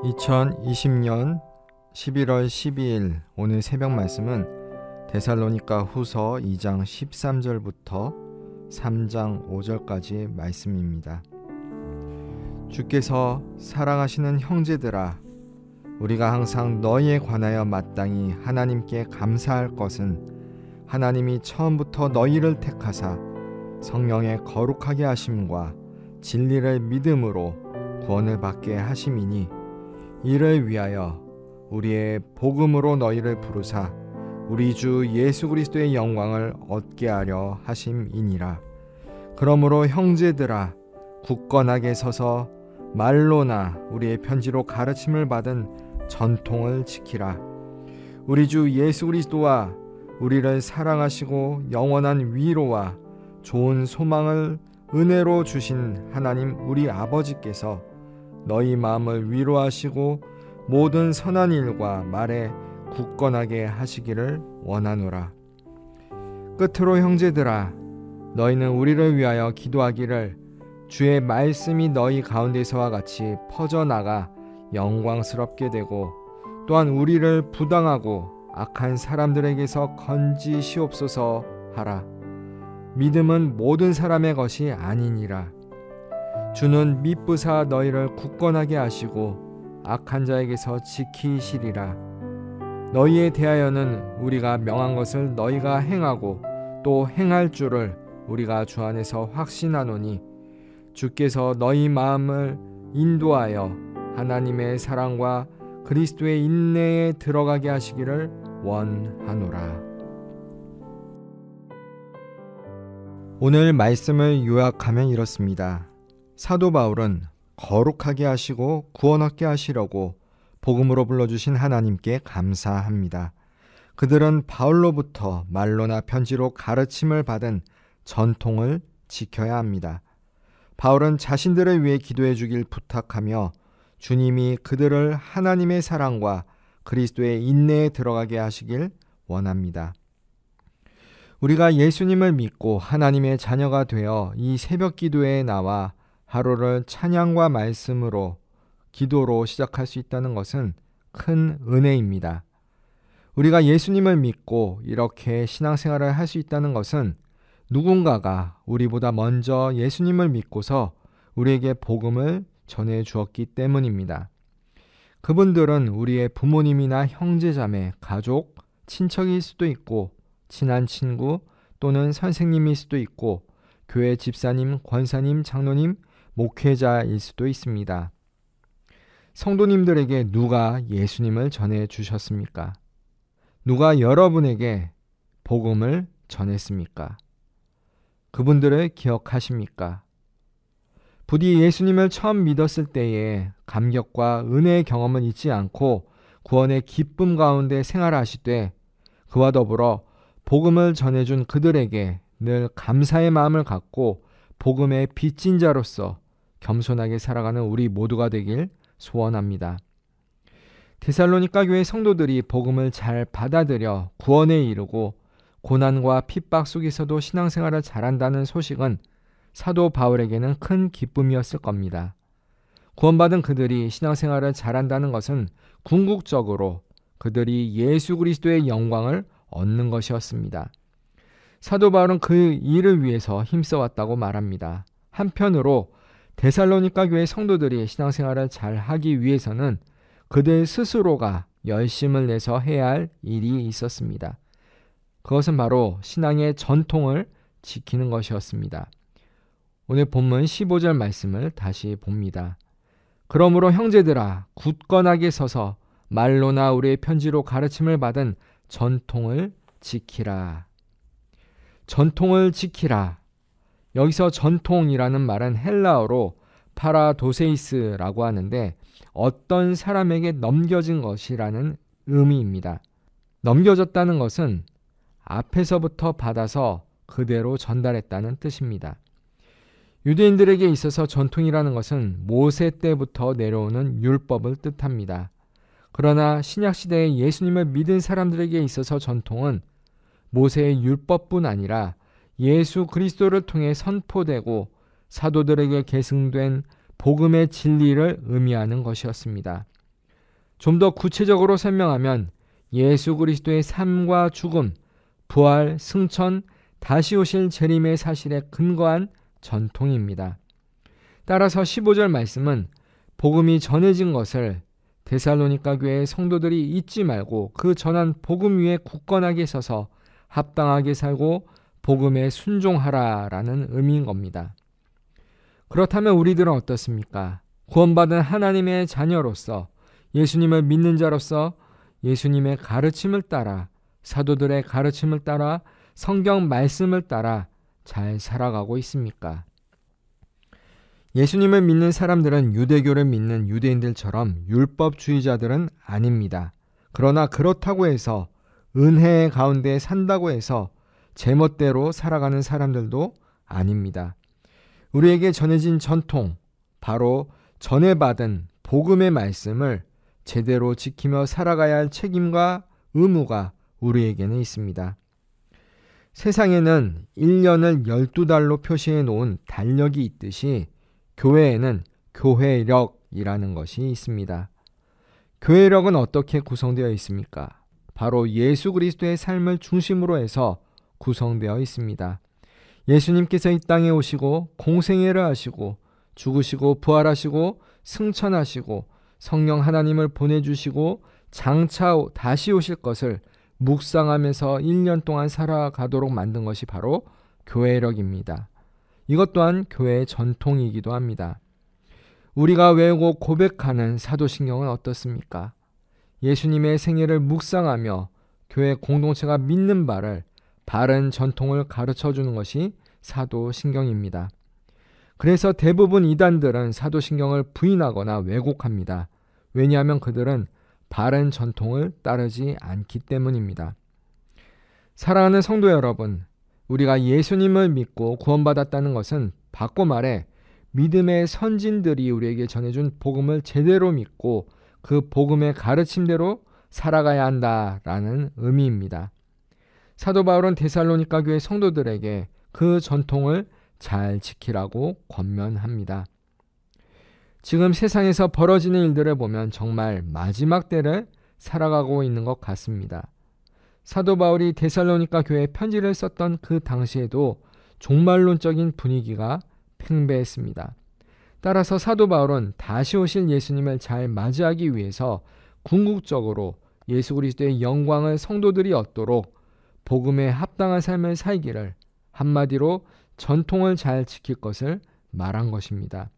2020년 11월 12일 오늘 새벽 말씀은 데살로니가 후서 2장 13절부터 3장 5절까지 말씀입니다. 주께서 사랑하시는 형제들아, 우리가 항상 너희에 관하여 마땅히 하나님께 감사할 것은 하나님이 처음부터 너희를 택하사 성령의 거룩하게 하심과 진리를 믿음으로 구원을 받게 하심이니, 이를 위하여 우리의 복음으로 너희를 부르사 우리 주 예수 그리스도의 영광을 얻게 하려 하심이니라. 그러므로 형제들아, 굳건하게 서서 말로나 우리의 편지로 가르침을 받은 전통을 지키라. 우리 주 예수 그리스도와 우리를 사랑하시고 영원한 위로와 좋은 소망을 은혜로 주신 하나님 우리 아버지께서 너희 마음을 위로하시고 모든 선한 일과 말에 굳건하게 하시기를 원하노라. 끝으로 형제들아, 너희는 우리를 위하여 기도하기를, 주의 말씀이 너희 가운데서와 같이 퍼져나가 영광스럽게 되고, 또한 우리를 부당하고 악한 사람들에게서 건지시옵소서 하라. 믿음은 모든 사람의 것이 아니니라. 주는 미쁘사 너희를 굳건하게 하시고 악한 자에게서 지키시리라. 너희에 대하여는 우리가 명한 것을 너희가 행하고 또 행할 줄을 우리가 주 안에서 확신하노니, 주께서 너희 마음을 인도하여 하나님의 사랑과 그리스도의 인내에 들어가게 하시기를 원하노라. 오늘 말씀을 요약하면 이렇습니다. 사도 바울은 거룩하게 하시고 구원 얻게 하시려고 복음으로 불러주신 하나님께 감사합니다. 그들은 바울로부터 말로나 편지로 가르침을 받은 전통을 지켜야 합니다. 바울은 자신들을 위해 기도해 주길 부탁하며 주님이 그들을 하나님의 사랑과 그리스도의 인내에 들어가게 하시길 원합니다. 우리가 예수님을 믿고 하나님의 자녀가 되어 이 새벽 기도에 나와 하루를 찬양과 말씀으로, 기도로 시작할 수 있다는 것은 큰 은혜입니다. 우리가 예수님을 믿고 이렇게 신앙생활을 할 수 있다는 것은 누군가가 우리보다 먼저 예수님을 믿고서 우리에게 복음을 전해 주었기 때문입니다. 그분들은 우리의 부모님이나 형제자매, 가족, 친척일 수도 있고, 친한 친구 또는 선생님일 수도 있고, 교회 집사님, 권사님, 장로님, 목회자일 수도 있습니다. 성도님들에게 누가 예수님을 전해 주셨습니까? 누가 여러분에게 복음을 전했습니까? 그분들을 기억하십니까? 부디 예수님을 처음 믿었을 때의 감격과 은혜의 경험은 잊지 않고 구원의 기쁨 가운데 생활하시되, 그와 더불어 복음을 전해준 그들에게 늘 감사의 마음을 갖고 복음의 빚진 자로서 겸손하게 살아가는 우리 모두가 되길 소원합니다. 데살로니가 교회 성도들이 복음을 잘 받아들여 구원에 이르고 고난과 핍박 속에서도 신앙생활을 잘한다는 소식은 사도 바울에게는 큰 기쁨이었을 겁니다. 구원받은 그들이 신앙생활을 잘한다는 것은 궁극적으로 그들이 예수 그리스도의 영광을 얻는 것이었습니다. 사도 바울은 그 일을 위해서 힘써왔다고 말합니다. 한편으로 데살로니가 교회 성도들이 신앙생활을 잘하기 위해서는 그들 스스로가 열심을 내서 해야 할 일이 있었습니다. 그것은 바로 신앙의 전통을 지키는 것이었습니다. 오늘 본문 15절 말씀을 다시 봅니다. 그러므로 형제들아, 굳건하게 서서 말로나 우리의 편지로 가르침을 받은 전통을 지키라. 전통을 지키라. 여기서 전통이라는 말은 헬라어로 파라도세이스라고 하는데, 어떤 사람에게 넘겨진 것이라는 의미입니다. 넘겨졌다는 것은 앞에서부터 받아서 그대로 전달했다는 뜻입니다. 유대인들에게 있어서 전통이라는 것은 모세 때부터 내려오는 율법을 뜻합니다. 그러나 신약시대에 예수님을 믿은 사람들에게 있어서 전통은 모세의 율법뿐 아니라 예수 그리스도를 통해 선포되고 사도들에게 계승된 복음의 진리를 의미하는 것이었습니다. 좀 더 구체적으로 설명하면 예수 그리스도의 삶과 죽음, 부활, 승천, 다시 오실 재림의 사실에 근거한 전통입니다. 따라서 15절 말씀은 복음이 전해진 것을 데살로니가 교회의 성도들이 잊지 말고 그 전한 복음 위에 굳건하게 서서 합당하게 살고 복음에 순종하라라는 의미인 겁니다. 그렇다면 우리들은 어떻습니까? 구원받은 하나님의 자녀로서 예수님을 믿는 자로서 예수님의 가르침을 따라 사도들의 가르침을 따라 성경 말씀을 따라 잘 살아가고 있습니까? 예수님을 믿는 사람들은 유대교를 믿는 유대인들처럼 율법주의자들은 아닙니다. 그러나 그렇다고 해서 은혜 가운데 산다고 해서 제멋대로 살아가는 사람들도 아닙니다. 우리에게 전해진 전통, 바로 전해받은 복음의 말씀을 제대로 지키며 살아가야 할 책임과 의무가 우리에게는 있습니다. 세상에는 1년을 12달로 표시해 놓은 달력이 있듯이 교회에는 교회력이라는 것이 있습니다. 교회력은 어떻게 구성되어 있습니까? 바로 예수 그리스도의 삶을 중심으로 해서 구성되어 있습니다. 예수님께서 이 땅에 오시고 공생애를 하시고 죽으시고 부활하시고 승천하시고 성령 하나님을 보내주시고 장차 다시 오실 것을 묵상하면서 1년 동안 살아가도록 만든 것이 바로 교회력입니다. 이것 또한 교회의 전통이기도 합니다. 우리가 외우고 고백하는 사도신경은 어떻습니까? 예수님의 생애를 묵상하며 교회 공동체가 믿는 바를 바른 전통을 가르쳐주는 것이 사도신경입니다. 그래서 대부분 이단들은 사도신경을 부인하거나 왜곡합니다. 왜냐하면 그들은 바른 전통을 따르지 않기 때문입니다. 사랑하는 성도 여러분, 우리가 예수님을 믿고 구원받았다는 것은 바꿔 말해 믿음의 선진들이 우리에게 전해준 복음을 제대로 믿고 그 복음의 가르침대로 살아가야 한다라는 의미입니다. 사도 바울은 데살로니가 교회 성도들에게 그 전통을 잘 지키라고 권면합니다. 지금 세상에서 벌어지는 일들을 보면 정말 마지막 때를 살아가고 있는 것 같습니다. 사도 바울이 데살로니가 교회에 편지를 썼던 그 당시에도 종말론적인 분위기가 팽배했습니다. 따라서 사도 바울은 다시 오실 예수님을 잘 맞이하기 위해서 궁극적으로 예수 그리스도의 영광을 성도들이 얻도록 복음에 합당한 삶을 살기를, 한마디로 전통을 잘 지킬 것을 말한 것입니다.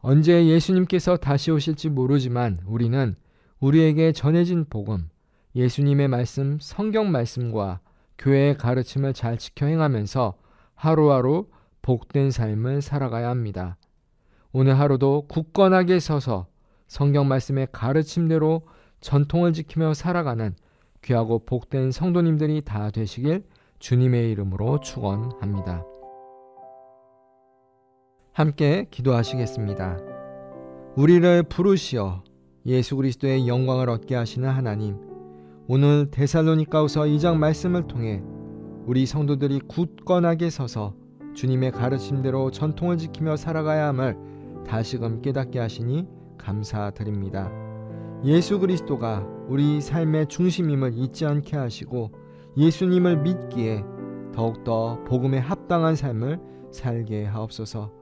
언제 예수님께서 다시 오실지 모르지만 우리는 우리에게 전해진 복음, 예수님의 말씀, 성경 말씀과 교회의 가르침을 잘 지켜 행하면서 하루하루 복된 삶을 살아가야 합니다. 오늘 하루도 굳건하게 서서 성경 말씀의 가르침대로 전통을 지키며 살아가는 귀하고 복된 성도님들이 다 되시길 주님의 이름으로 축원합니다. 함께 기도하시겠습니다. 우리를 부르시어 예수 그리스도의 영광을 얻게 하시는 하나님, 오늘 데살로니가후서 2장 말씀을 통해 우리 성도들이 굳건하게 서서 주님의 가르침대로 전통을 지키며 살아가야 함을 다시금 깨닫게 하시니 감사드립니다. 예수 그리스도가 우리 삶의 중심임을 잊지 않게 하시고 예수님을 믿기에 더욱더 복음에 합당한 삶을 살게 하옵소서.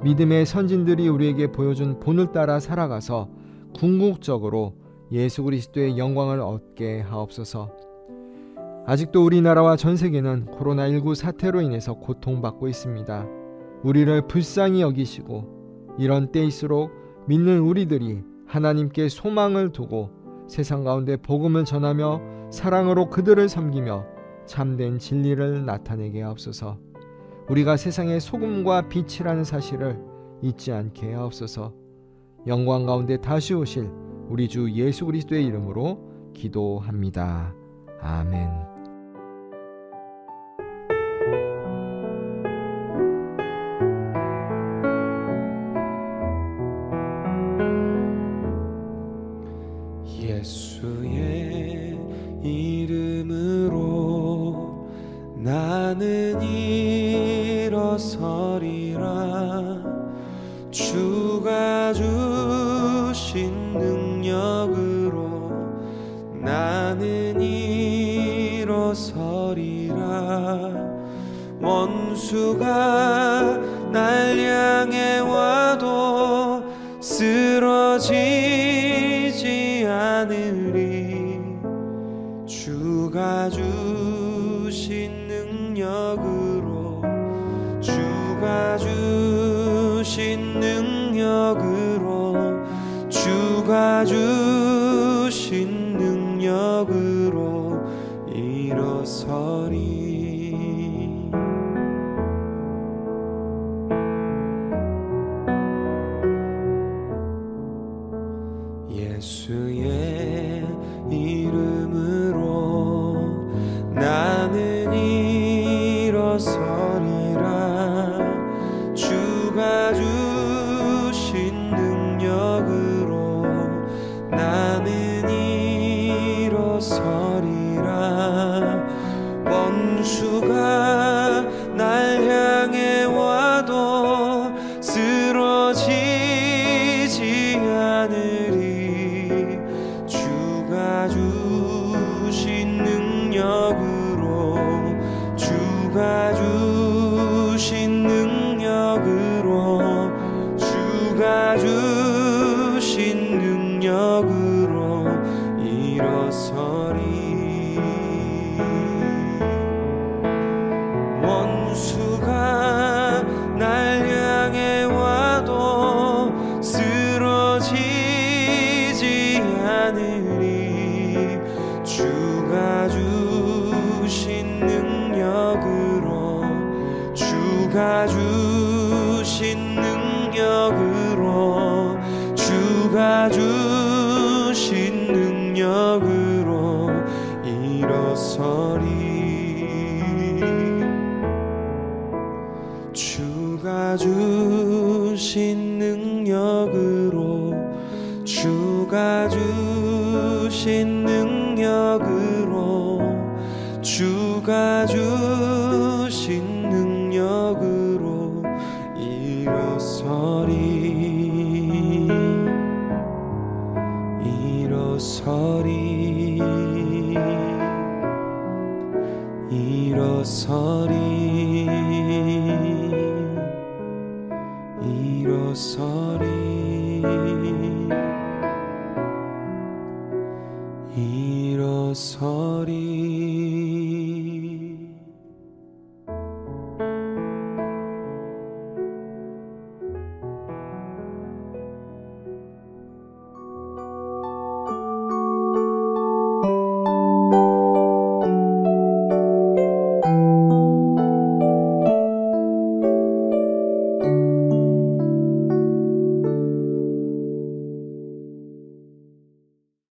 믿음의 선진들이 우리에게 보여준 본을 따라 살아가서 궁극적으로 예수 그리스도의 영광을 얻게 하옵소서. 아직도 우리나라와 전 세계는 코로나19 사태로 인해서 고통받고 있습니다. 우리를 불쌍히 여기시고 이런 때일수록 믿는 우리들이 하나님께 소망을 두고 세상 가운데 복음을 전하며 사랑으로 그들을 섬기며 참된 진리를 나타내게 하옵소서. 우리가 세상의 소금과 빛이라는 사실을 잊지 않게 하옵소서. 영광 가운데 다시 오실 우리 주 예수 그리스도의 이름으로 기도합니다. 아멘. 예수의 이름으로 나는 일어서리라. 주가 주신 능력 능력으로 나는 일어서리라. 원수가 날 향해 와도 쓰러지지 않으리. 주가 주신 능력으로, 주가 주신 능력으로, 주가 주신 능력으로 일어서리. 예수의 이름으로 나는 일어서리라. 주가 주신 능력으로 나는 일어서리라. 원수가 날 향해 와도 쓰러지지 않으리. 주가 주신 능력으로, 주가 주신 능력으로, 주가 주신 능력으로 일어서리. 원수가 날 향해 와도 쓰러지지 않으리. 주가 주신 능력으로, 주가 주신 능력으로, 주가 주신 능력으로 일어서리. 주가 주신 능력으로, 주가 주신 능력으로, 주가 주신 능력으로 일어서리. 일어서리. 일어서리. 일어서리. 일어서리.